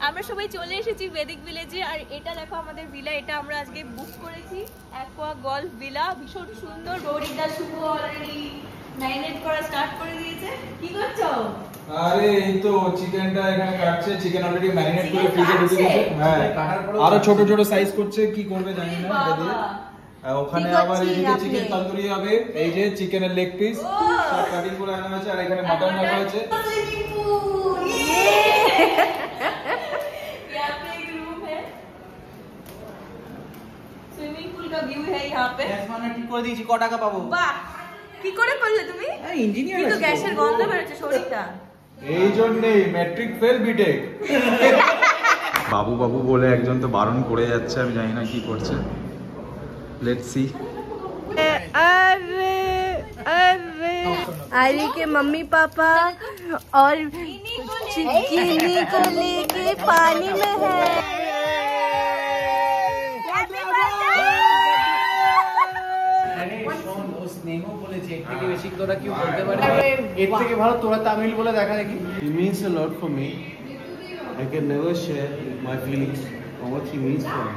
আমরা সবাই চলে এসেছি বেদিক ভিলেজে। আর এটা দেখো আমাদের ভিলা, এটা আমরা আজকে বুক করেছি, অ্যাকোয়া গলফ ভিলা, ভীষণ সুন্দর। গৌরিদা শুভ অলরেডি ম্যারিনেট করা স্টার্ট করে দিয়েছে। কি করছো? আরে এই তো চিকেনটা এখানে কাটছে, চিকেন অলরেডি ম্যারিনেট করে ফ্রিজে ঢুকে দিয়েছে। হ্যাঁ, আরো ছোট ছোট সাইজ করছে, কি করবে জানি না এটা দিয়ে। ওখানে আবার এইদিকে চিকেন তন্দুরি হবে, এই যে চিকেনের লেগ পিস সব কাটিং করে আনা হয়েছে, আর এখানে মাটন রাখা হয়েছে। সুইমিং পুল का व्यू है यहाँ पे। মানে ঠিক করে দিয়েছি, ক টাকা পাবো? বাহ, কি করে করলে তুমি? ইঞ্জিনিয়ার কিন্তু গ্যাসের গন্ধ বেরোচ্ছে শরীরটা। এই জন্যই ম্যাট্রিক ফেল বিটেক। বাবু বাবু বলে একজন তো বারণ করে যাচ্ছে, আমি জানি না কি করছে। Let's see. अरे अरे आरी के मम्मी पापा और चीनी को लेके पानी में है। He means a lot for me. I can never share my feelings or what he means for me.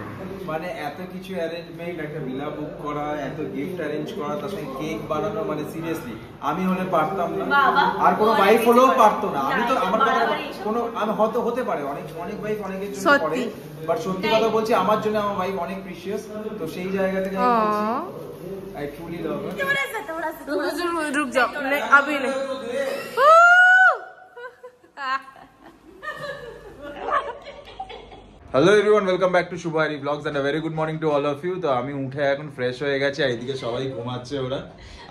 মানে এত কিছু অ্যারেঞ্জমেন্ট, একটা ভিলা বুক করা, এত গিফট অ্যারেঞ্জ করা, তার সঙ্গে কেক বানানো, মানে সিরিয়াসলি আমি হলে পারতাম না, আর কোনো ওয়াইফ হলেও পারতো না। আমি তো আমার কথা কোনো আমি হতে পারে, অনেক অনেক ওয়াইফ অনেকের জন্য করে, বাট সত্যি কথা বলছি আমার জন্য আমার ওয়াইফ অনেক প্রিশিয়াস। তো সেই জায়গা থেকে আমি বলছি আই ট্রুলি লাভ হার। रुक जाओ, नहीं अभी नहीं। Hello everyone, welcome back to Shubho Hari blogs and a very good morning to all of you. তো আমি উঠে এখন ফ্রেশ হয়ে গেছি, এইদিকে সবাই ঘুমাচ্ছে। ওরা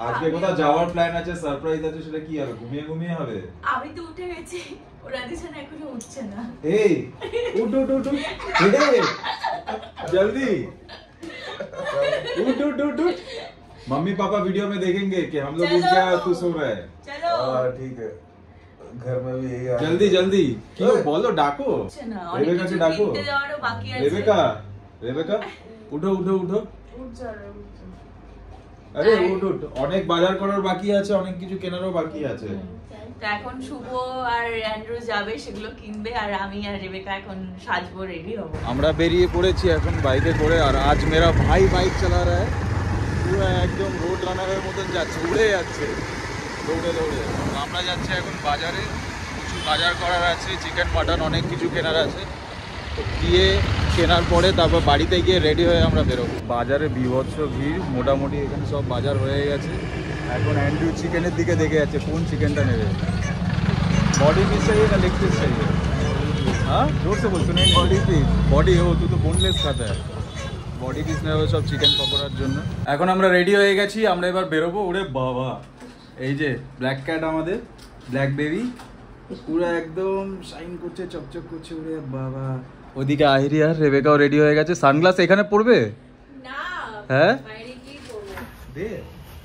আজকে কোথাও যাওয়ার প্ল্যান আছে, সারপ্রাইজ আছে, সেটা কি হবে? ঘুমিয়ে ঘুমিয়ে হবে? আমি তো উঠে গেছি, ওরা দিশানা এখনো উঠছে না। এই উঠ উঠ উঠ উঠ, जल्दी उठ उठ उठ उठ। मम्मी पापा वीडियो में देखेंगे कि हम लोग उठ गया तू सो रहा है। चलो ठीक है, घर में भी यही जल्दी जल्दी क्यों बोलो, डाको रेबेका से डाको। रेबेका रेबेका उठो उठो उठो, আরে উঠ উঠ, অনেক বাজার করার বাকি আছে, অনেক কিছু কেনারও বাকি আছে। তো এখন শুভ আর অ্যান্ড্রু যাবে, সেগুলো কিনবে, আর আমি আর রেবেকা এখন সাজবো, রেডি হবো। আমরা বেরিয়ে পড়েছি এখন বাইকে করে, আর আজ মেরা ভাই বাইক চালা রা হ্যায়, পুরো একদম রোড রানারের মতন যাচ্ছে, উড়ে যাচ্ছে দৌড়ে দৌড়ে। আমরা যাচ্ছি এখন বাজারে, কিছু বাজার করার আছে, চিকেন মাটন অনেক কিছু কেনার আছে। তো গিয়ে কেনার পরে তারপর বাড়িতে গিয়ে রেডি হয়ে আমরা বেরোবো। বাজারে বিভৎস ভিড়, মোটামুটি এখানে সব বাজার হয়ে গেছে। এখন অ্যান্ড্রু চিকেনের দিকে দেখে যাচ্ছে কোন চিকেনটা নেবে। बॉडी पीस चाहिए ना लेग पीस चाहिए? हाँ जोर से बोल, सुनिए। बॉडी पीस, बॉडी हो तू तो बोनलेस खाता है। বডি পিস নেবে সব চিকেন পকোড়ার জন্য। এখন আমরা রেডি হয়ে গেছি, আমরা এবার বেরোবো। ওরে বাবা, এই যে ব্ল্যাক ক্যাট আমাদের, ব্ল্যাক বেবি পুরো একদম শাইন করছে, চকচক করছে। ওরে বাবা, ওদিকে আহিরি আর রেবেকাও রেডি হয়ে গেছে। সানগ্লাস এখানে পড়বে না? হ্যাঁ, বাইরে কি করব? দে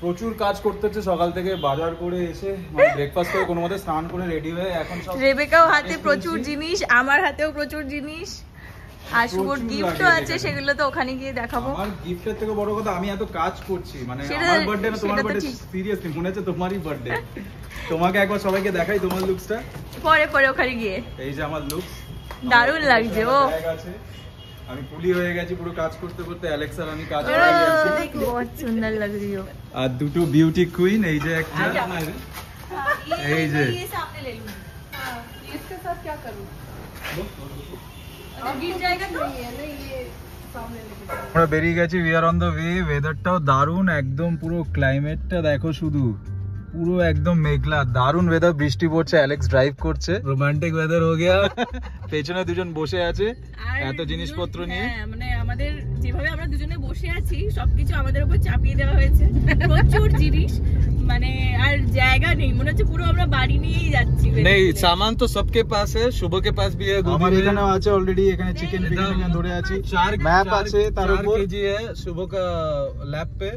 প্রচুর কাজ করতে হচ্ছে সকাল থেকে, বাজার করে এসে মানে ব্রেকফাস্ট করে কোনো মতে স্নান করে রেডি হয়ে এখন সব। রেবেকাও হাতে প্রচুর জিনিস, আমার হাতেও প্রচুর জিনিস, আর শুভর গিফটও আছে, সেগুলো তো ওখানে গিয়ে দেখাবো। আমার গিফটের থেকে বড় কথা আমি এত কাজ করছি, মানে আমার বার্থডে না তোমার বার্থডে, সিরিয়াসলি মনে হচ্ছে তোমারই বার্থডে। তোমাকে একবার সবাইকে দেখাই তোমার লুকসটা, পরে পরে ওখানে গিয়ে। এই যে আমার লুকস, দারুণ লাগছে। ও আমি কুলি হয়ে গেছি পুরো কাজ করতে করতে। অ্যালেক্সা আমি কাজ করে গেছি, বহুত সুন্দর লাগ रही हो। আর দুটো বিউটি কুইন, এই যে একটা, এই যে ये सामने ले लूं। हां, इसके साथ क्या करूं? गिर जाएगा तो नहीं, ये सामने लेके जाओ। আমরা বেরিয়ে গেছি, we are on the way. ওয়েদারটাও দারুণ, একদম পুরো ক্লাইমেটটা দেখো শুধু, পুরো একদম মেঘলা, দারুণ ওয়েদার, বৃষ্টি পড়ছে, অ্যালেক্স ড্রাইভ করছে, রোমান্টিক ওয়েদার হয়ে গেল। পেছনে দুজন বসে আছে এত জিনিসপত্র নিয়ে। হ্যাঁ, মানে আমাদের যেভাবে আমরা দুজনে বসে আছি সবকিছু আমাদের উপর চাপিয়ে দেওয়া হয়েছে, প্রচুর জিনিস, মানে আর জায়গা নেই, মনে হচ্ছে পুরো আমরা বাড়ি নিয়েই যাচ্ছি। नहीं सामान तो सबके पास है, शुभ के पास भी है, আমার এখানে আছে অলরেডি, এখানে চিকেন বিরিয়ানি ধরে আছি, ম্যাপ আছে, তার উপর কেজি है शुभ का लैप पे।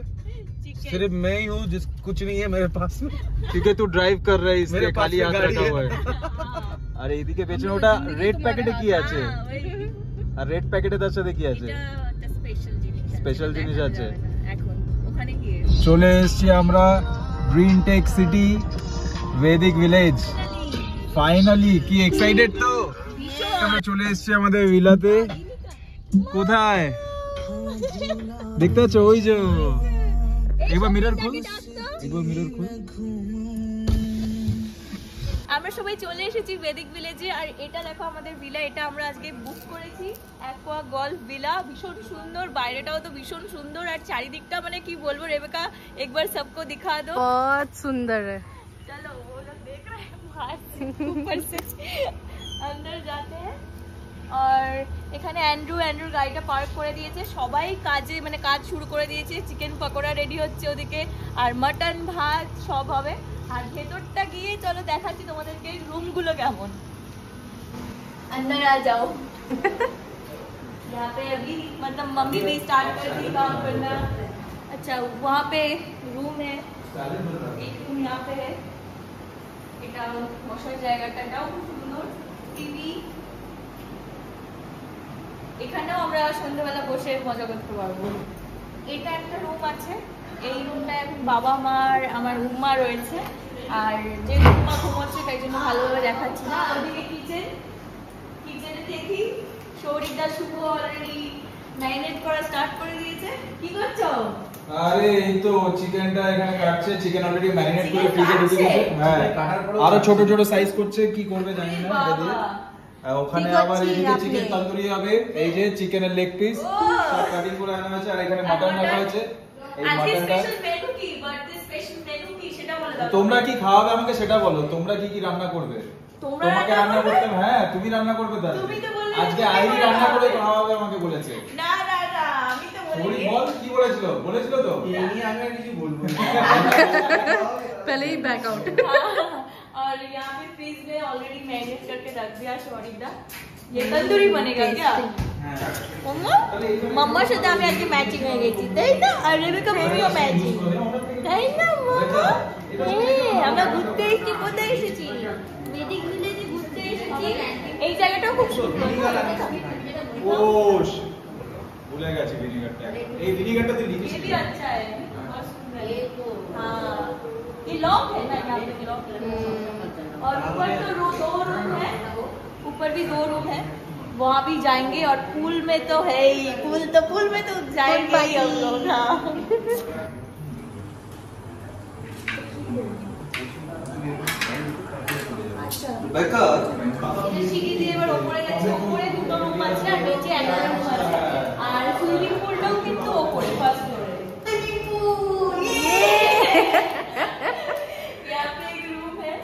सिर्फ मैं ही हूँ जिस कुछ नहीं है मेरे पास, क्योंकि तू ड्राइव कर रहा है इसलिए खाली हाथ रखा हुआ है। আরে এইদিকে পেছনে ওটা রেড প্যাকেটে কি আছে, আর রেড প্যাকেটে তার সাথে কি আছে? এটা স্পেশাল জিনিস আছে। এখন ওখানে গিয়ে চলে এসেছি আমরা green tech city, Vedic village. Finally কি এক্সাইটেড তো? ভীষণ আমরা চলে এসেছি আমাদের ভিলাতে। কোথায় দেখতে পাচ্ছ? ওই যে একবার মিরর খোল, একবার মিরর খোল। আমরা সবাই চলে এসেছি বেদিক ভিলেজে, আর এটা দেখো আমাদের ভিলা। এটা আমরা আজকে বুক করেছি, অ্যাকোয়া গল্ফ ভিলা। ভীষণ সুন্দর, বাইরেটাও তো ভীষণ সুন্দর, আর চারিদিকটা মানে কি বলবো রেবেকা, একবার सबको दिखा दो। बहुत सुंदर है। चलो वो लोग देख रहे हैं बाहर से, ऊपर से अंदर जाते हैं। और এখানে অ্যান্ড্রুর গাড়িটা পার্ক করে দিয়েছে। সবাই কাজে মানে কাজ শুরু করে দিয়েছে। চিকেন পকোড়া রেডি হচ্ছে ওদিকে, আর মাটন ভাত সব হবে। আর ভেতরটা গিয়ে চলো দেখাচ্ছি তোমাদেরকে রুমগুলো কেমন। अंदर आ जाओ। यहाँ पे अभी मतलब मम्मी भी स्टार्ट कर दी काम करना। अच्छा वहाँ पे रूम है, एक रूम यहाँ पे है। এটা বসার জায়গাটাও খুব সুন্দর, টিভি। এখানেও আমরা সন্ধ্যাবেলা বসে মজা করতে পারবো। এটা একটা রুম আছে, এই রুমটা এখন বাবা মার আমার উম্মা রয়েছে। আর যে উম্মা ঘুমোচ্ছে তাই জন্য ভালোভাবে দেখাচ্ছি না। ওদিকে কিচেনে দেখি শৌরিকদা শুভ অলরেডি ম্যারিনেট করা স্টার্ট করে দিয়েছে। কি করছো? আরে এই তো চিকেনটা এখানে কাটছে। চিকেন অলরেডি ম্যারিনেট করে ফ্রিজে ঢুকে গেছে। হ্যাঁ, আরো ছোট ছোট সাইজ করছে, কি করবে জানি না এটা দিয়ে। ওখানে আবার এইদিকে চিকেন তন্দুরি হবে। এই যে চিকেনের লেগ পিস সব কাটিং করে আনা হয়েছে, আর এখানে মাটন রাখা হয়েছে। এই মাটনটা মেনু কি, বার্থডে স্পেশাল মেনু কি সেটা বলে দাও। তোমরা কি খাওয়াবে আমাকে সেটা বলো। তোমরা কি কি রান্না করবে? তোমাকে রান্না করতে? হ্যাঁ তুমি রান্না করবে। তাহলে তুমি তো বললে আজকে আইরি রান্না করে খাওয়াবে আমাকে বলেছে। না না না, আমি তো বলিনি। বল কি বলেছিল? বলেছিল তো এই নিয়ে আমি আর কিছু বলবো না। पहले ही बैक आउट। और यहाँ पे फ्रीज में ऑलरेडी मैरिनेट करके रख दिया शौरिकदा। ये तंदूरी बनेगा क्या? मम्मा मम्माর সাথে আমি আজকে ম্যাচিং হয়ে গেছি, তাই না? আর রেবেকা মেয়েও ম্যাচিং, তাই না মাম্মা? আমরা ঘুরতে এসেছি। কোথায় এসেছি? বেদিক ভিলেজে ঘুরতে এসেছি। এই জায়গাটাও খুব সুন্দর। ও ভুলে গেছি ভিনিগারটা। এই ভিনিগারটা তুই লিখিস। ये भी अच्छा है, बहुत सुंदर है। हाँ ये लॉक है ना, यहाँ पे लॉक है। और ऊपर तो दो रूम है, ऊपर भी 2 रूम है, वहाँ भी जाएंगे। और पूल में तो है ही, पूल में तो जाएंगे ही हम लोग। हाँ সিঁড়ি দিয়ে এবার ওপরে গেছে। ওপরে 2টো রুম আছে, আর নিচে একটা রুম আছে। আর সুইমিং পুলটাও কিন্তু ওপরে ফার্স্ট ফ্লোরে। সুইমিং পুল यहाँ पे एक रूम है,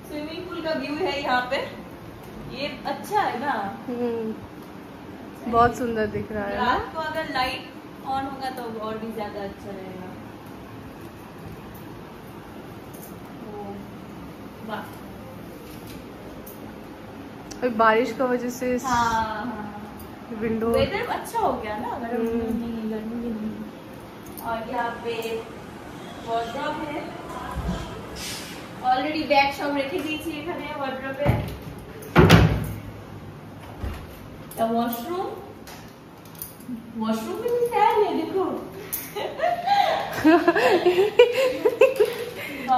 स्विमिंग पूल का व्यू है यहाँ पे। ये अच्छा है ना, बहुत सुंदर दिख रहा है ना। रात को अगर लाइट ऑन होगा तो और भी ज्यादा अच्छा रहेगा। वाह, अभी बारिश का वजह से हाँ विंडो वेदर अच्छा हो गया ना, गर्मी नहीं, गर्मी भी नहीं। और यहाँ पे वार्डरोब है, ऑलरेडी बैग सब রেখে দিয়েছি এখানে वार्डरोबে। तो वॉशरूम में भी फैन है, देखो।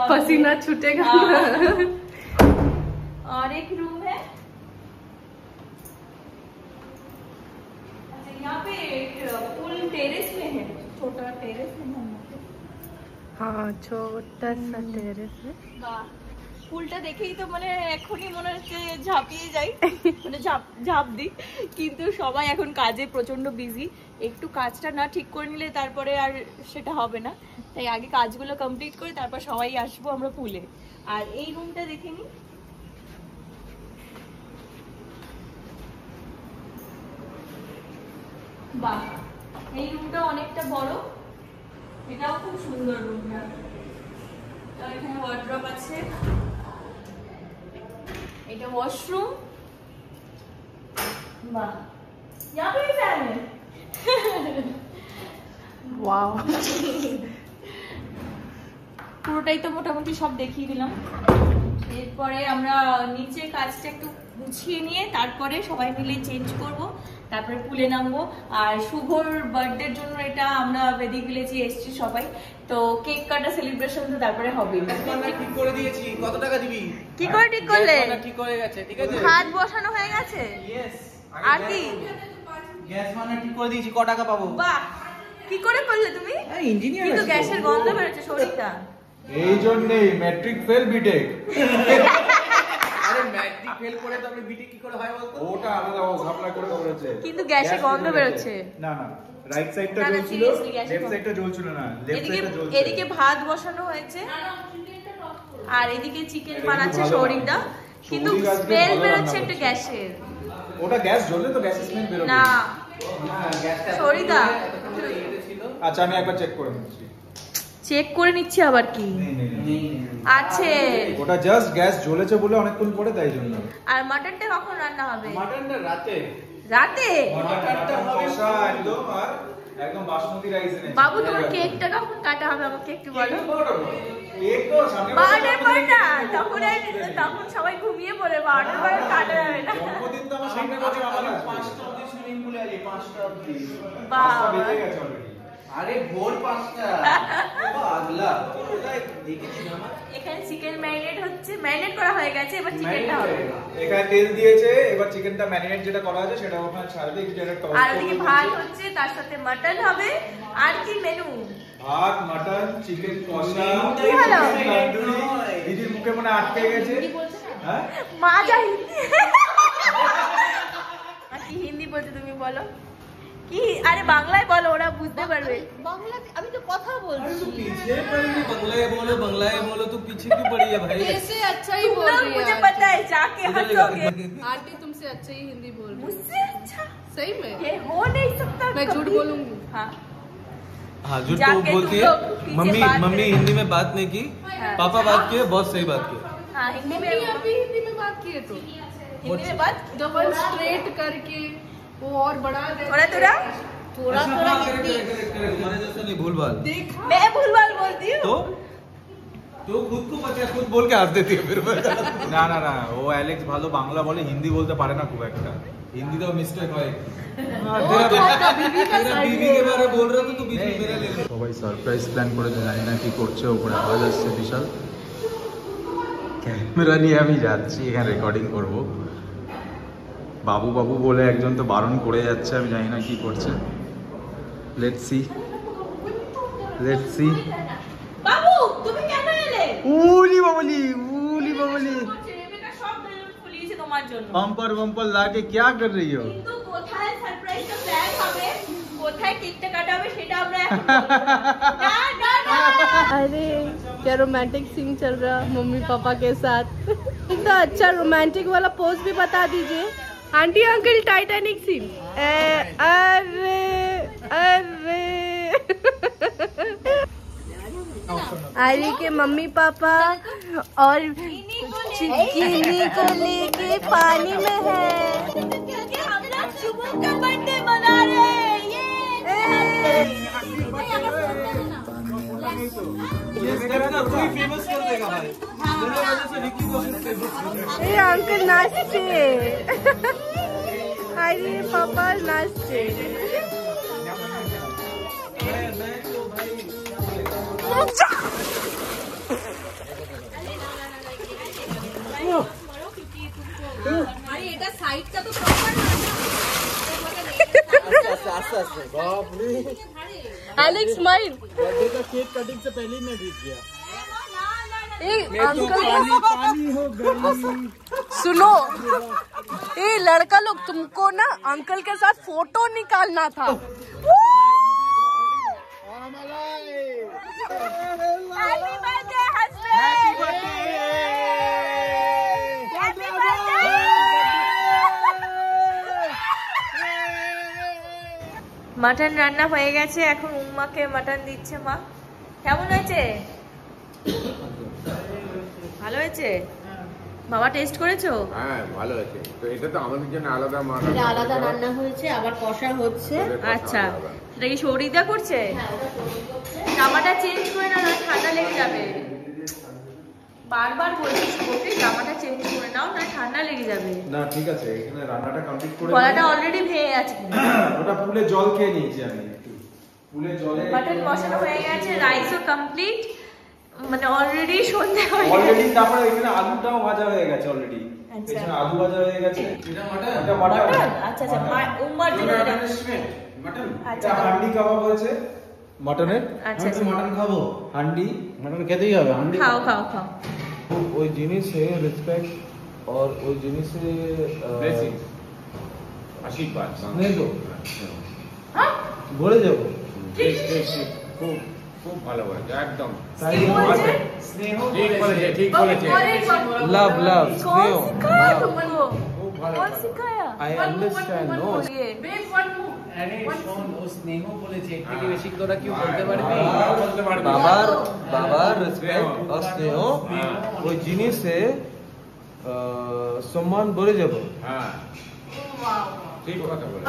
पसीना छूटेगा। और एक रूम है। अच्छा यहाँ पे एक पूल टेरेस में है, छोटा टेरेस है ना। हाँ छोटा सा टेरेस है। বাহ, পুলটা দেখেই তো মানে এখনই মনে হচ্ছে ঝাঁপিয়ে যাই, মানে ঝাঁপ দিই। কিন্তু সবাই এখন কাজে প্রচন্ড বিজি। একটু কাজটা না ঠিক করে নিলে তারপরে আর সেটা হবে না। তাই আগে কাজগুলো কমপ্লিট করে তারপর সবাই আসবো আমরা পুলে। আর এই রুমটা দেখে নি। বাহ, এই রুমটা অনেকটা বড়, এটাও খুব সুন্দর রুমটা। তো এখানে ওয়ার্ড্রপ আছে, এটা ওয়াশরুম। বাহ, यहाँ पे भी फैन है। वाओ, পুরোটাই তো মোটামুটি সব দেখিয়ে দিলাম। এরপরে আমরা নিচে কাজটা একটু গুছিয়ে নিয়ে তারপরে সবাই মিলে চেঞ্জ করব, তারপরে পুলে নামবো। আর শুভর বার্থডের জন্য এটা আমরা বেদিক ভিলেজে এসেছি সবাই, তো কেক কাটা সেলিব্রেশন তো তারপরে হবে। ঠিক করে দিয়েছি, কত টাকা দিবি? কি করে ঠিক করলে? ঠিক করে গেছে, ঠিক আছে। হাত বসানো হয়ে গেছে। ইয়েস। আর কি? গ্যাস বানা ঠিক করে দিয়েছি, ক টাকা পাবো? বাহ, কি করে করলে তুমি? ইঞ্জিনিয়ার কিন্তু গ্যাসের গন্ধ বেরোচ্ছে শরীরটা। এই জন্যই ম্যাট্রিক ফেল বিটেক। আরে ম্যাট্রিক ফেল করে তো আমি বিটেক কি করে হয় বলতো? ওটা আলাদা, ও ঘাপলা করে করেছে। কিন্তু গ্যাসের গন্ধ বেরোচ্ছে। না না, রাইট সাইডটা না, না, জ্বলছিল, seriously, গ্যাসের লেফট গন্ধ। সাইডটা জ্বলছিল না, লেফট এদিকে সাইডটা জ্বলছে। এদিকে ভাত বসানো হয়েছে আর এদিকে চিকেন এটা বানাচ্ছে কিন্তু ভালো সৌরিকদা, কিন্তু সৌরিক আজকে স্মেল ভালো বেরোচ্ছে রান্না একটু করছে। গ্যাসের। ওটা গ্যাস জ্বললে তো গ্যাসের স্মেল বেরোবে না হ্যাঁ, গ্যাসটা সৌরিকদা ছিল। আচ্ছা আমি একবার চেক করে নিচ্ছি। চেক করে নিচ্ছি আবার কি নেই নেই নেই। নেই আছে। ওটা জাস্ট গ্যাস জ্বলেছে বলে অনেকক্ষণ পরে, তাই জন্য। আর মাটনটা কখন রান্না হবে? মাটনটা রাতে। রাতে? মাটনটা কষা একদম, আর একদম বাসমতি রাইস এনেছে। বাবু তোমার কেকটা কখন কাটা হবে আমাকে একটু বলো। কেক তো সামনে বারোটার পর না, তখন সবাই ঘুমিয়ে পড়ে, 12টার পর কাটা যাবে না। জন্মদিন তো আমার সামনে বছর আমার আছে। 5টা অবধি সুইমিং পুলে আছি, 5টা অবধি। বাবা। বেজে গেছে অলরেডি। আরে ভোর 5টা। পাগলা। কোথায় দেখেছিস আমার? এখানে চিকেন ম্যারিনেট হচ্ছে, ম্যারিনেট করা হয়ে গেছে, এবার চিকেনটা হবে। এখানে তেল দিয়েছে, এবার চিকেনটা ম্যারিনেট যেটা করা আছে সেটা ওখানে ছাড়বে, একটু যেটা টক আর ওদিকে ভাত হচ্ছে, তার সাথে মাটন হবে। আর কি মেনু? ভাত, মাটন, চিকেন কষা, কি হলো? তন্দুরি। দিদির মুখে মনে আটকে গেছে। হ্যাঁ মা যা হিন্দি। আর কি হিন্দি বলছো তুমি বলো কি? আরে বাংলায় বলো, ওরা বুঝতে পারবে। বাংলা আমি তো কথা বলছি। पीछे पड़ी है, बंगला है बोलो, तू पीछे क्यों पड़ी है भाई? ऐसे अच्छा ही तुम बोल लोग रही मुझे है पता है, जाके हंसोगे। आंटी तुमसे अच्छा ही हिंदी बोल रही मुझसे अच्छा है सही में ये हो नहीं सकता। मैं झूठ कभी। बोलूंगी हाँ हाँ झूठ तो जाके बोलती तुम है। लोग पीछे मम्मी बात मम्मी करें। हिंदी में बात नहीं की, हाँ। पापा बात किए, बहुत सही बात की। हाँ हिंदी में, अभी हिंदी में बात किए तो हिंदी में बात। डबल स्ट्रेट करके वो और बढ़ा दे थोड़ा थोड़ा थोड़ा थोड़ा हिंदी। तुम्हारे जैसा नहीं भूल भाल। मैं भूलभाल बोलती हूँ। तो खुद को पता है, खुद बोल के हंस देती है फिर। না না না, ও অ্যালেক্স ভালো বাংলা বলে, হিন্দি বলতে পারে না খুব একটা। हिंदी तो मिस्टेक है। बीवी का तेरा साइड बीवी के बारे में बोल रहा था तो बीच में मेरा ले ले। সবাই সারপ্রাইজ প্ল্যান করেছে, জানি না কি করছে, ওপরে আওয়াজ আসছে বিশাল। ক্যামেরা নিয়ে আমি যাচ্ছি, এখানে রেকর্ডিং করব। বাবু বাবু বলে একজন তো বারণ করে যাচ্ছে, আমি জানি না কি করছে। Let's see, let's see. বাবু তুমি কেন এলে? উলি বাবলি, উলি বাবলি, রেবেকা সব বেলুন ফুলিয়েছে তোমার জন্য। বাম্পার বাম্পার লাকে क्या कर रही हो? কিন্তু কোথায় সারপ্রাইজটা প্ল্যান হবে, কোথায় কেকটা কাটা হবে সেটা আমরা এখন বলবো না। না না না। अरे क्या रोमांटिक सीन चल रहा मम्मी पापा के साथ। इतना अच्छा रोमांटिक वाला पोज भी बता दीजिए। Aunty uncle Titanic scene. अरे अरे आरी के मम्मी पापा और चीनी को लेके पानी में है। क्योंकि हम लोग शुभम का बर्थडे मना रहे हैं। ये स्टेप ना कोई फेमस कर देगा भाई। मेरे वजह से विक्की को फेमस कर देगा। ये अंकल नाचते। अरे पापा नाचते। मैं तो भाई अरे এটা সাইডটা তো প্রপার না। Alex smile. बर्थडे का केक कटिंग से पहले ही मैं जीत गया। अंकल पानी हो गई। सुनो, ये लड़का लोग तुमको ना अंकल के साथ फोटो निकालना था। Happy birthday husband. Happy birthday. Mutton রান্না হয়ে গেছে, এখন উম্মাকে মাটন দিচ্ছে মা। কেমন হয়েছে? ভালো হয়েছে? বাবা টেস্ট করেছো? হ্যাঁ ভালো আছে। তো এটা তো আমাদের জন্য আলাদা মানা, এটা আলাদা রান্না হয়েছে, আবার কষা হচ্ছে। আচ্ছা সেটা কি সৌরিকদা করছে? জামাটা চেঞ্জ করে না, ঠান্ডা লেগে যাবে। বারবার বলছি ওকে জামাটা চেঞ্জ করে নাও, না ঠান্ডা লেগে যাবে। না ঠিক আছে, এখানে রান্নাটা কমপ্লিট করে গলাটা অলরেডি ভেঙে আছে। ওটা পুলে জল খেয়ে নিয়েছি আমি একটু, পুলে জলে মাটন কষানো হয়ে গেছে, রাইসও কমপ্লিট, মানে অলরেডি সন্ধ্যা হয়ে গেছে অলরেডি। তারপরে এখানে আলুটাও ভাজা হয়ে গেছে অলরেডি। আচ্ছা। এখানে আলু ভাজা হয়ে গেছে। এটা মাটন। এটা মাটন। মাটন, আচ্ছা আচ্ছা, উম্মার জন্য এটা। মাটন। আচ্ছা এটা হান্ডি কাবাব হয়েছে মাটনের। আচ্ছা আমি তো মাটন খাবো। হান্ডি মাটন খেতেই হবে। হান্ডি খাও খাও খাও। ওই জিনিসে রেসপেক্ট और ওই জিনিসে ব্লেসিং আশীর্বাদ স্নেহ হ্যাঁ ভরে যাবো। ঠিক ঠিক ঠিক, খুব খুব ভালো বলেছে একদম। তাই কি বলছে? ঠিক বলেছে, ঠিক বলেছে। লাভ লাভ कौन স্নেহ सिखाया तुमको? খুব ভালো कौन सिखाया? আই আন্ডারস্ট্যান্ড নো ये আরে শোন, ও স্নেহ বলেছে, এর থেকে বেশি তোরা কি বলতে পারবি? বলতে পারবি। বাবার রেসপেক্ট আর স্নেহ ওই জিনিসে সম্মান ভরে যাবো। হ্যাঁ ঠিক কথা বলে।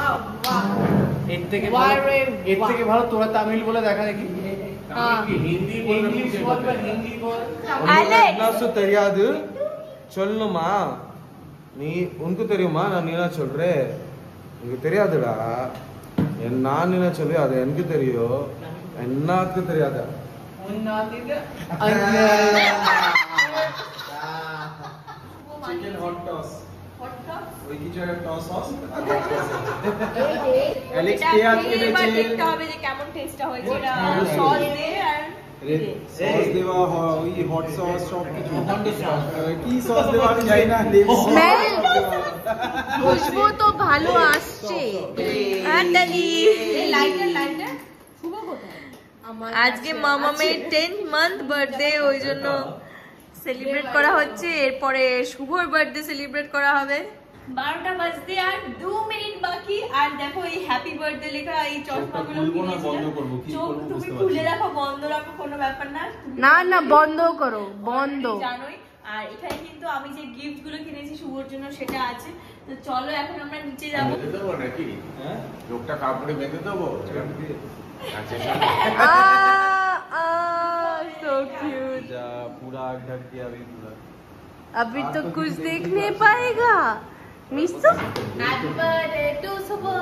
এর থেকে ভালো তোরা তামিল বলে দেখা দেখি। হিন্দি ইংলিশ বল বা হিন্দি বল। నాకు తెలియదు சொல்லுமா நீ உனக்கு தெரியுமா நான் நீனா சொல்றேன் எனக்கு தெரியாதுடா நான் நீனா சொல்லு அது எனக்கு தெரியும் எனக்கு தெரியாதா চিকেন হট টস, ওই কিছু একটা টস সস। অ্যালেক্স কে আজকে দেখতে হবে যে কেমন টেস্টটা হয়েছে, এটা সস দিয়ে আর সস দেওয়া হয়, ওই হট সস সব কিছু। কি সস দেওয়া আমি জানি না। খুশবু তো ভালো আসছে। আজকে মামামের 10th মান্থ বার্থডে, ওই জন্য সেলিব্রেট করা হচ্ছে। এরপরে শুভর বার্থডে সেলিব্রেট করা হবে। 12টা বাজতে আর 2 মিনিট বাকি। আর দেখো এই হ্যাপি বার্থডে লেখা এই চশমাগুলো খুলবো না, কিনেছিলাম। বন্ধ করবো, কি চোখ করবো তুমি বুঝতে খুলে পারছি না। রাখো, বন্ধ রাখো, কোনো ব্যাপার না। না না বন্ধ করো, বন্ধ। জানোই। আর এখানে কিন্তু আমি যে গিফট গুলো কিনেছি শুভর জন্য সেটা আছে। তো চলো এখন আমরা নিচে যাবো। বেঁধে দেবো নাকি? হ্যাঁ লোকটা কাপড়ে বেঁধে দেবো? আচ্ছা so cute। जा पूरा आग ढक दिया अभी पूरा। अभी तो कुछ देख नहीं पाएगा मिस्टर। हैप्पी बर्थडे टू सुबह,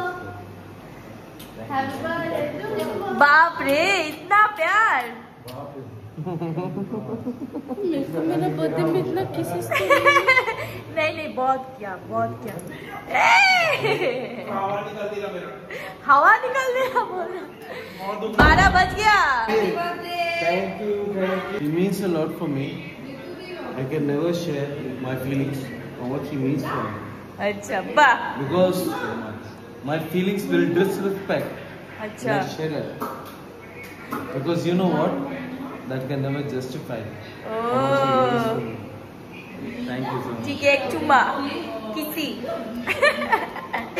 हैप्पी बर्थडे टू सुबह। बाप रे इतना प्यार। मेरा बर्थडे में इतना किसी से नहीं नहीं, बहुत किया बहुत किया। हवा निकाल दिया मेरा। हवा निकल दिया बोला। 12 बज गया। Thank you, thank you. He means a lot for me. I can never share my feelings or what he means for me अच्छा वाह, because my feelings will disrespect. अच्छा Not share it. Because you know what? That can never justify. how much he means for me. Thank you so much. ठीक है, एक चुम्मा किसी।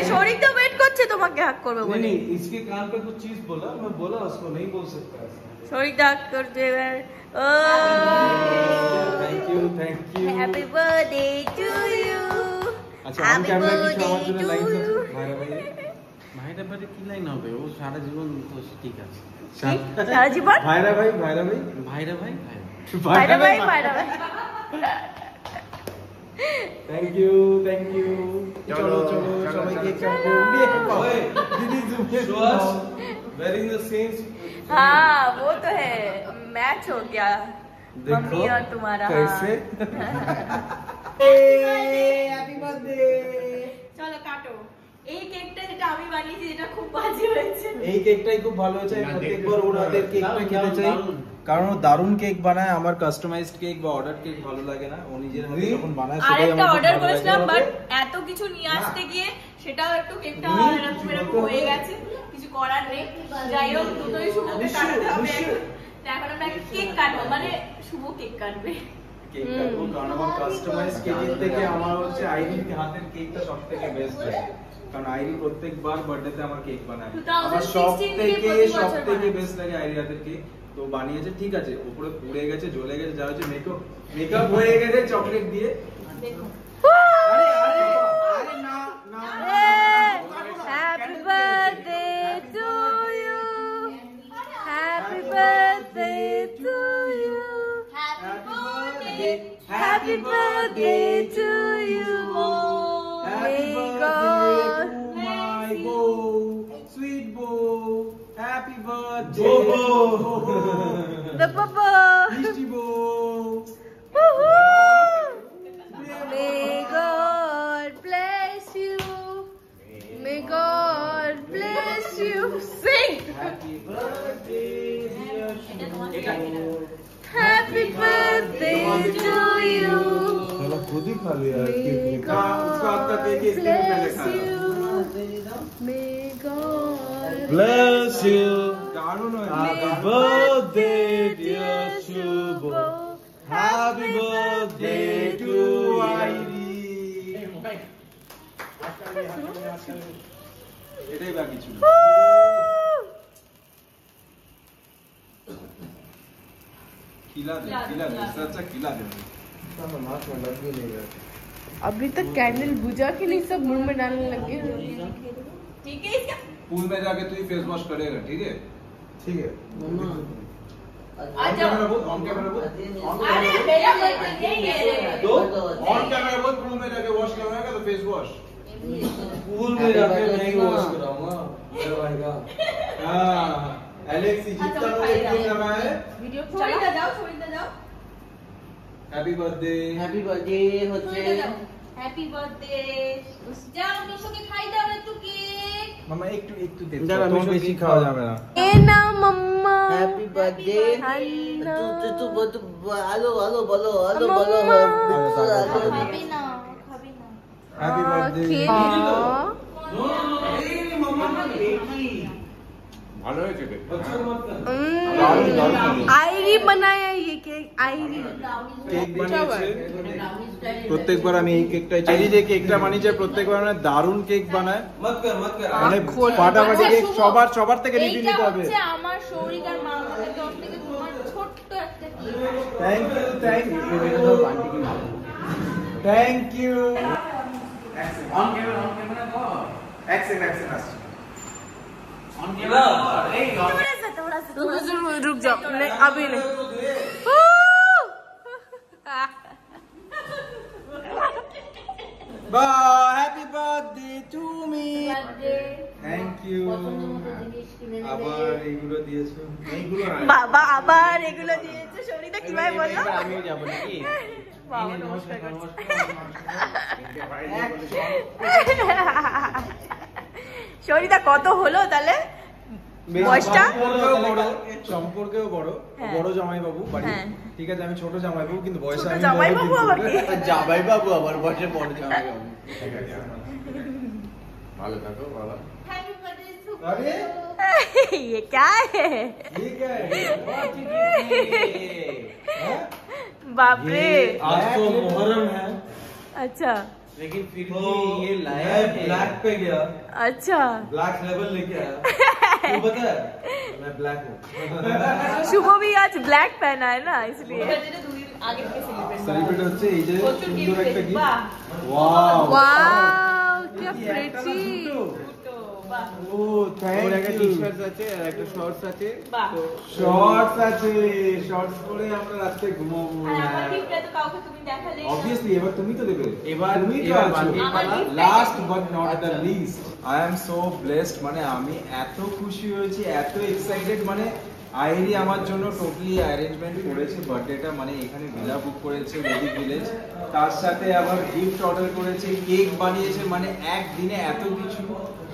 शौरिक तो wait করছে তোমাকে হাক করবে नहीं বলে। नहीं, इसके कान पे कुछ चीज बोला, मैं बोला उसको नहीं बोल सकता ऐसा। शौरिक हाक করছে এবার। ও Thank you, thank you. Happy birthday to you. আচ্ছা আমি ক্যামেরা কিছু আমার জন্য লাইন আছে ভাইরা ভাই। ভাইটা বাড়ি কি লাইন হবে? ও সারা জীবন তো ঠিক আছে। সারা জীবন ভাইরা ভাই, ভাইরা ভাই, ভাইরা ভাই বাইরে ভাই বাইরে ভাই। Thank you, thank you. চলো চলো সবাই কেক কাটবো। ओए दीदी show us wearing the same। हाँ वो तो है, मैच हो गया देखो मम्मी और तुम्हारा। कैसे। Happy birthday. চলো কাটো এই কেকটা, যেটা আমি বানিয়েছি, যেটা খুব বাজে হয়েছে। এই কেকটাই খুব ভালো হয়েছে। আমি প্রত্যেকবার ওনাদের কেকটা খেতে চাই, কারণ ও দারুণ কেক বানায়। আমার কাস্টমাইজড কেক বা অর্ডার কেক ভালো লাগে না, ও নিজের হাতে যখন বানায় সেটাই আরেকটা আমার অর্ডার খুব ভালো করেছিলাম, লাগে। বাট এত কিছু নিয়ে আসতে গিয়ে সেটাও একটু কেকটা এরকম এরকম হয়ে গেছে, কিছু করার নেই। যাই হোক দুটোই শুভকে কাটাতে হবে এখন। তো এখন আমরা কেক কাটবো, মানে শুভ কেক কাটবে। কেক কাটবো, কারণ আমার কাস্টমাইজ কেকের থেকে আমার হচ্ছে আইরির হাতের কেকটা সবথেকে বেস্ট লাগে। কারণ আইরি প্রত্যেকবার বার্থডেতে আমার কেক বানায়। 2016 আমার থেকে প্রতি বছর সবথেকে বানায়। বেস্ট লাগে আইরি হাতের কেক। তো বানিয়েছে, ঠিক আছে, উপরে পুড়ে গেছে, জ্বলে গেছে, যা হচ্ছে মেকআপ হয়ে গেছে চকলেট দিয়ে। দেখো আরে না না, happy birthday to you, happy birthday to you. Happy birthday birthday to you. Happy May birthday God to my bow, sweet bow. Happy birthday, the papa. Mishti bow. Woohoo! May God bless you. May God bless you. Sing. Happy birthday, dear Shibu. Happy birthday to you. साला खुद ही खा लिया May God bless you. May God Bless you. दारुण है। Happy birthday, dear Shubho. Happy birthday to আইরি। এটাই বাকি ছিল। खिला दे, इससे अच्छा खिला दे। नाक में लग भी नहीं रहा। अभी तक कैंडल बुझा के नहीं सब मुंह में डालने लगे हैं। ठीक है इसका पूल में जाके तू ही फेस वॉश करेगा, ठीक है? ठीक है। आ ऑन जाओ। कैमरा बोल, ऑन कैमरा बोल। अरे मेरा बर्थडे ये तो ऑन कैमरा बोल, पूल में जाके वॉश करवाएगा तो फेस वॉश। पूल में जाके मैं ही वॉश कराऊंगा मेरे भाई का। हाँ, एलेक्स जितना लोग क्रीम लगाया है। वीडियो छोड़िदा जाओ। Happy birthday. হ্যাপি বার্থডে হচ্ছে হ্যাপি বার্থডে যাও মিশোকে খাই দাও একটু কেক मामा एक दे। जरा तुम मिशो बेसी की खाओ खाओ। जा मेरा। ए ना मम्मा। Happy birthday hello. তুই আলো আলো বলো আলো বলো মাম্মা। খাবি না हैप्पी बर्थडे। ভালো হয়েছে কেক। आयरी बनाया ये केक आयरी। কেক বানিয়েছে প্রত্যেকবার আমি এই কেকটাই চাই যে কেকটা বানিয়েছে প্রত্যেকবার মানে দারুণ কেক বানায় मत कर মানে ফাটাফাটি কেক সবার থেকে রিভিউ নিতে হবে হচ্ছে আমার শৌরিকার মা আমাকে তোর থেকে তোমার ছোট্ট একটা cake thank you on camera action रुक जाओ नहीं अभी नहीं। Happy birthday to me thank you আবার এইগুলো দিয়েছো এইগুলো বাবা আবার এগুলো দিয়েছে শরীরটা কিভাবে বললো আমিও যাব নাকি বাবা নমস্কার শরীরটা কত হলো তাহলে বয়সটা সম্পর্কেও বড় বড় জামাই বাবু বাড়ি হ্যাঁ। ঠিক আছে আমি ছোট জামাই বাবু কিন্তু বয়সে ছোট আমি জামাই বড় বাবু আবার কি? কিন্তু। জামাই বাবু আবার বসে পড়ে জামাই বাবু ঠিক আছে ভালো থাকো বাবা। হ্যাপি বার্থডে টু अरे ये क्या है ठीक है बाप रे आज तो मुहर्रम है अच्छा लेकिन फिर तो भी ये लाया मैं है ब्लैक पे गया अच्छा ब्लैक लेवल लेके आया तू पता है मैं ब्लैक हूँ शुभ भी आज ब्लैक पहना है ना इसलिए বার্থডে দুই আগে থেকে সেলিব্রেট সেলিব্রেট হচ্ছে এই যে সুন্দর একটা গিফট বাহ ওয়াও वाओ क्या प्रिटी তো বাহ ও থ্যাংক ওর একটা ইউ টি-শার্ট আছে আর একটা শর্টস আছে। বাহ তো শর্টস আছে শর্টস পরে আমরা রাতে ঘুমাবো আর আমার গিফটটা তো কাউকে তুমি দেখালে অবভিয়াসলি এবার তুমি তো দেবে এবার তুমি তো এবার আছো বান্ডিল আমার gift last but not the least I am so blessed মানে আমি এত খুশি হয়েছি এত এক্সাইটেড মানে আইরি আমার জন্য টোটালি অ্যারেঞ্জমেন্ট করেছে বার্থডেটা মানে এখানে ভিলা বুক করেছে বেদিক ভিলেজ তার সাথে আবার গিফট অর্ডার করেছে কেক বানিয়েছে মানে একদিনে এত কিছু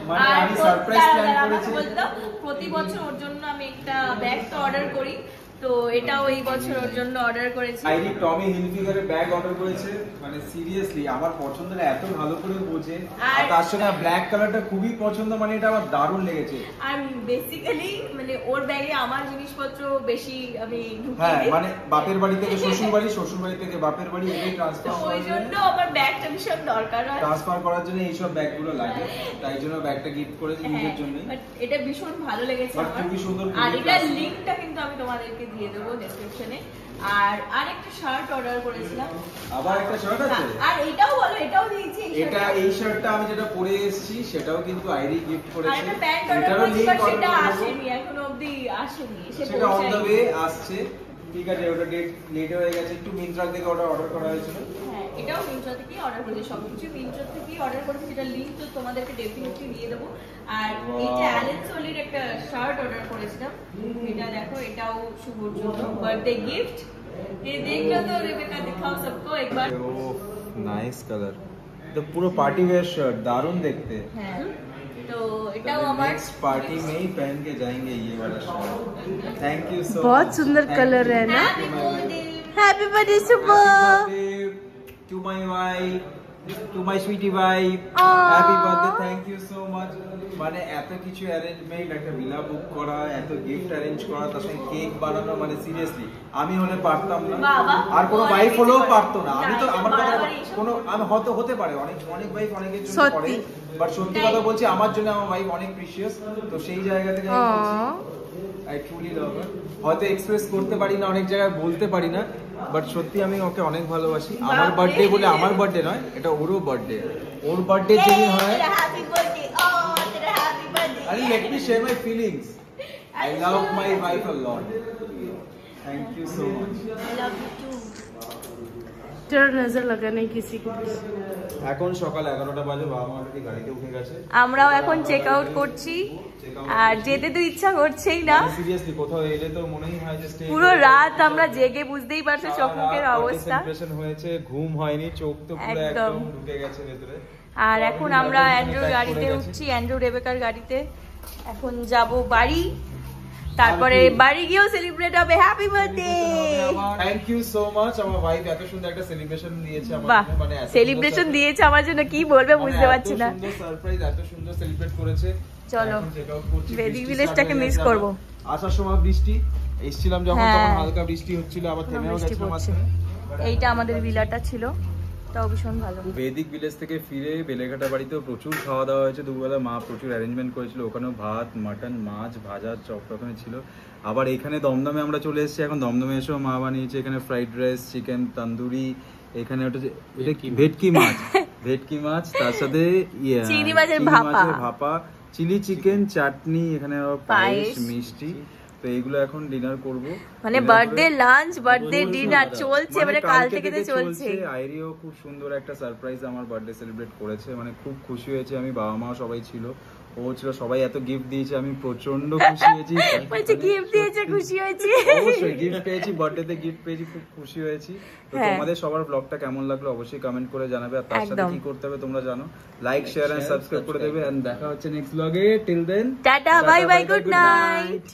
মানে আর আমি সারপ্রাইজ প্ল্যান করেছি বলতো প্রতি বছর ওর জন্য আমি একটা ব্যাগ তো অর্ডার করি তো এটাও এই বছর ওর জন্য অর্ডার করেছি আইরি টমি হিলফিগারের ব্যাগ অর্ডার করেছে মানে সিরিয়াসলি আমার পছন্দটা এত ভালো করে বোঝে আর তার সঙ্গে ব্ল্যাক কালারটা খুবই পছন্দ মানে এটা আমার দারুণ লেগেছে আর বেসিক্যালি মানে ওর ব্যাগে আমার জিনিসপত্র বেশি আমি হ্যাঁ ঢুকিয়ে দিই। মানে বাপের বাড়ি থেকে শ্বশুর বাড়ি থেকে বাপের বাড়ি এটাই তো ট্রান্সফার ওই জন্য আমার ব্যাগটা ভীষণ দরকার হয় ট্রান্সফার করার জন্য এইসব ব্যাগগুলো লাগে তাই জন্য ব্যাগটা গিফট করেছি নিজের জন্য বাট এটা ভীষণ ভালো লেগেছে But আমার খুবই সুন্দর, আর খুবই এটার classy। লিংকটা কিন্তু আমি তোমাদেরকে দিয়ে দেবো ডেসক্রিপশনে আর আরেকটা শার্ট অর্ডার করেছিলাম আবার একটা শার্ট আছে আর এটাও বলো এটাও দিয়েছি এই এটা শার্টটা। এই শার্টটা আমি যেটা পরে এসেছি সেটাও কিন্তু আইরি গিফট আর করেছে একটা প্যান্ট অর্ডার এটারও করেছি লিংক বাট সেটা অর্ডার আসেনি এখনো অবধি আসেনি সে সেটা অন দ্য পৌঁছায়নি। ওয়ে আসছে ঠিক আছে, ওটা ডেট লেট হয়ে গেছে একটু, মিন্ত্রা থেকে ওটা অর্ডার করা হয়েছিল। হ্যাঁ, এটাও মিন্ত্রা থেকেই অর্ডার করেছি, সবকিছু মিন্ত্রা থেকেই অর্ডার করেছি, যেটা লিংক তো তোমাদেরকে ডেফিনেটলি দিয়ে দেবো। আর এটা অ্যালেন সোলির একটা শার্ট অর্ডার করেছিলাম, এটা দেখো, এটাও শুভর জন্য বার্থডে গিফট। এই দেখলো তো রেবেকা, দেখাও সবকো একবার। ও নাইস কালার, তো পুরো পার্টি ওয়্যার শার্ট, দারুণ দেখতে। হ্যাঁ, তো এটাও আমার नेक्स्ट पार्टी में ही पहन के जाएंगे ये वाला शर्ट। थैंक यू सो बहुत सुंदर कलर है ना। हैप्पी बर्थडे शुभ। To my wife, to my sweetie wife, Aww. Happy birthday, thank you so much. মানে এত কিছু অ্যারেঞ্জমেন্ট, একটা ভিলা বুক করা, এত গিফট অ্যারেঞ্জ করা, তার সঙ্গে কেক বানানো, মানে সিরিয়াসলি আমি হলে পারতাম না, বাবা, আর কোনো অনেক ওয়াইফ কিছু হলেও করে। পারতো না। আমি তো না, আমার কথা বাড়াবাড়ি এসব কোনো আমি হতে পারে, অনেক অনেক ওয়াইফ অনেকের জন্য সত্যি। করে, বাট সত্যি কথা বলছি আমার জন্য আমার ওয়াইফ অনেক প্রিশিয়াস। তো সেই জায়গা থেকে আমি বলছি আই ট্রুলি লাভ হার। হয়তো এক্সপ্রেস করতে পারি না, অনেক জায়গায় বলতে পারি না, বাট সত্যি আমি ওকে অনেক ভালোবাসি। আমার বার্থডে বলে আমার বার্থডে নয়, এটা ওরও বার্থডে। ওর বার্থডে যেদিন হয়, হ্যাপি বার্থডে, ও তেরা হ্যাপি বার্থডে। আরে let me share my feelings. I love my wife a lot. Thank you so much. I love you too. तेरा नजर लगा नहीं किसी को। এখন সকাল 11টা বাজে, বাবা মা অলরেডি গাড়িতে উঠে গেছে। আমরাও এখন চেক আউট করছি, আর যেতে তো ইচ্ছা করছেই না। সিরিয়াসলি কোথাও এলে তো মনেই হয় যে স্টে। পুরো রাত আমরা জেগে, বুঝতেই পারছো চোখ মুখের অবস্থা। সেলিব্রেশন হয়েছে, ঘুম হয়নি, চোখ তো পুরো একদম। একদম ঢুকে গেছে ভেতরে। আর এখন আমরা অ্যান্ড্রুর গাড়িতে উঠছি, অ্যান্ড্রু রেবেকার গাড়িতে। এখন যাব বাড়ি, তারপরে বাড়ি গিয়েও সেলিব্রেট হবে happy birthday. Thank you so much. আমার ওয়াইফ এত সুন্দর একটা সেলিব্রেশন দিয়েছে আমার বাহ, জন্য, মানে এত সেলিব্রেশন সুন্দর দিয়েছে আমার জন্য, কি বলবে বুঝতে মানে পারছি না। এত সুন্দর সারপ্রাইজ, এত সুন্দর সেলিব্রেট করেছে। চলো, এখন check out করছি। বেদিক বৃষ্টি ভিলেজটাকে start হয়ে মিস গেছে করবো। আবার। আসার সময় বৃষ্টি, এসেছিলাম যখন হ্যাঁ। তখন হালকা বৃষ্টি হচ্ছিল, আবার এখন থেমেও বৃষ্টি গেছে পড়ছে। মাঝখানে। এইটা আমাদের ভিলাটা ছিল, তাও ভীষণ ভালো। বেদিক ভিলেজ থেকে ফিরে বেলেঘাটা বাড়িতেও প্রচুর খাওয়া দাওয়া হয়েছে, দুবেলা মা প্রচুর অ্যারেঞ্জমেন্ট করেছিল, ওখানেও ভাত, মাটন, মাছ, ভাজা, চপ রকমের ছিল। আবার এখানে দমদমে আমরা চলে এসেছি, এখন দমদমে এসেও মা বানিয়েছে এখানে ফ্রাইড রাইস, চিকেন তন্দুরি, এখানে ওটা এটা কি ভেটকি মাছ, ভেটকি মাছ, তার সাথে চিংড়ি মাছের চিংড়ি ভাপা। মাছের ভাপা, চিলি চিকেন, চাটনি, এখানে আবার পায়েস, পায়েস। মিষ্টি। তো এইগুলো এখন ডিনার করব, মানে বার্থডে লাঞ্চ, বার্থডে ডিনার চলছে, মানে কাল থেকে তো চলছে। আইরিও খুব সুন্দর একটা সারপ্রাইজ আমার বার্থডে সেলিব্রেট করেছে, মানে খুব খুশি হয়েছে আমি, বাবা মা সবাই ছিল, ও ছিল, সবাই এত গিফট দিয়েছে, আমি প্রচন্ড খুশি হয়েছি। বলছে গিফট দিয়েছে, খুশি হয়েছি। অবশ্যই গিফট পেয়েছি, বার্থডেতে গিফট পেয়েছি, খুব খুশি হয়েছি। তো হ্যাঁ। তোমাদের সবার ব্লগটা কেমন লাগলো অবশ্যই কমেন্ট করে জানাবে, আর তার সাথে একদম। কি করতে হবে তোমরা জানো, লাইক, শেয়ার এন্ড সাবস্ক্রাইব করে দেবে। এন্ড দেখা হচ্ছে নেক্সট ব্লগে, till then tata, bye bye, good night.